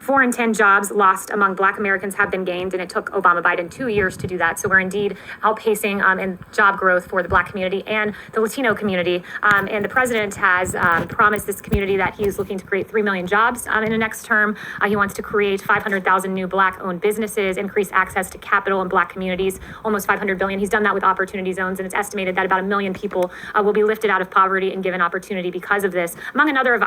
4 in 10 jobs lost among Black Americans have been gained, and it took Obama-Biden 2 years to do that. So we're indeed outpacing in job growth for the Black community and the Latino community. And the president has promised this community that he's looking to create 3 million jobs in the next term. He wants to create 500,000 new Black-owned businesses, increase access to capital in Black communities, almost 500 billion. He's done that with opportunity zones, and it's estimated that about 1 million people will be lifted out of poverty and given opportunity because of this. Among another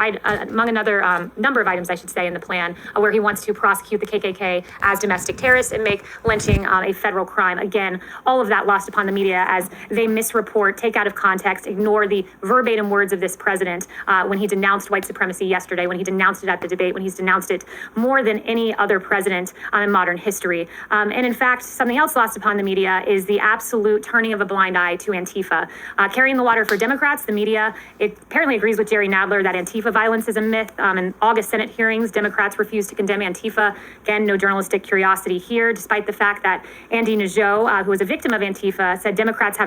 number of items, I should say, in the plan, where he wants to prosecute the KKK as domestic terrorists and make lynching a federal crime. Again, all of that lost upon the media as they misreport, take out of context, ignore the verbatim words of this president when he denounced white supremacy yesterday, when he denounced it at the debate, when he's denounced it more than any other president in modern history. And in fact, something else lost upon the media is the absolute turning of a blind eye to Antifa. Carrying the water for Democrats, the media, it apparently agrees with Jerry Nadler that Antifa violence is a myth. In August Senate hearings, Democrats refused to condemn Antifa. Again, no journalistic curiosity here, despite the fact that Andy Ngo, who was a victim of Antifa, said Democrats,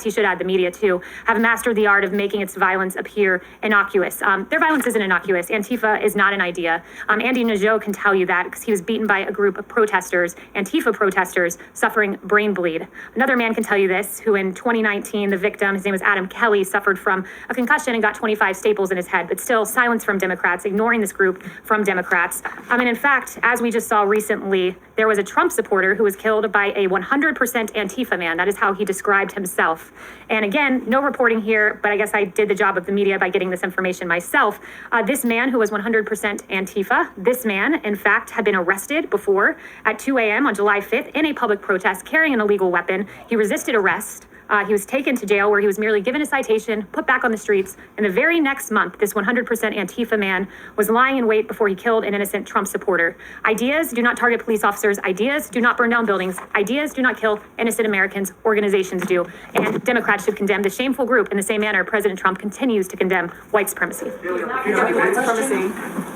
he should add the media too, have mastered the art of making its violence appear innocuous. Their violence isn't innocuous. Antifa is not an idea. Andy Ngo can tell you that because he was beaten by a group of protesters, Antifa protesters, suffering brain bleed. Another man can tell you this, who in 2019, the victim, his name was Adam Kelly, suffered from a concussion and got 25 staples in his head, but still silence from Democrats, ignoring this group from Democrats. And in fact, as we just saw recently, there was a Trump supporter who was killed by a 100% Antifa man. That is how he described himself. And again, no reporting here, but I guess I did the job of the media by getting this information myself. This man who was 100% Antifa, this man, in fact, had been arrested before at 2 a.m. on July 5th in a public protest carrying an illegal weapon. He resisted arrest. He was taken to jail where he was merely given a citation, put back on the streets. And the very next month, this 100% Antifa man was lying in wait before he killed an innocent Trump supporter. Ideas do not target police officers. Ideas do not burn down buildings. Ideas do not kill innocent Americans. Organizations do. And Democrats should condemn the shameful group in the same manner President Trump continues to condemn white supremacy.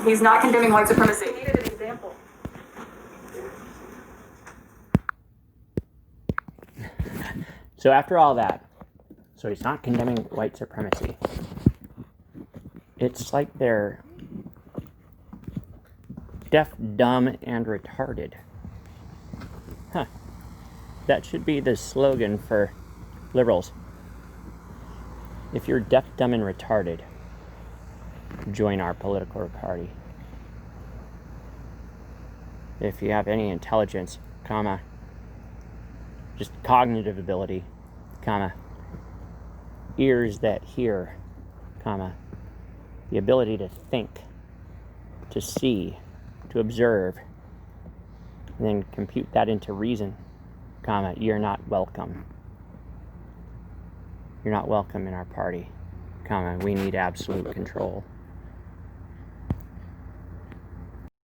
He's not condemning white supremacy. So after all that, so he's not condemning white supremacy. It's like they're deaf, dumb, and retarded. Huh. That should be the slogan for liberals. If you're deaf, dumb, and retarded, join our political party. If you have any intelligence, just cognitive ability, ears that hear, the ability to think, to see, to observe, and then compute that into reason, you're not welcome. You're not welcome in our party, we need absolute control.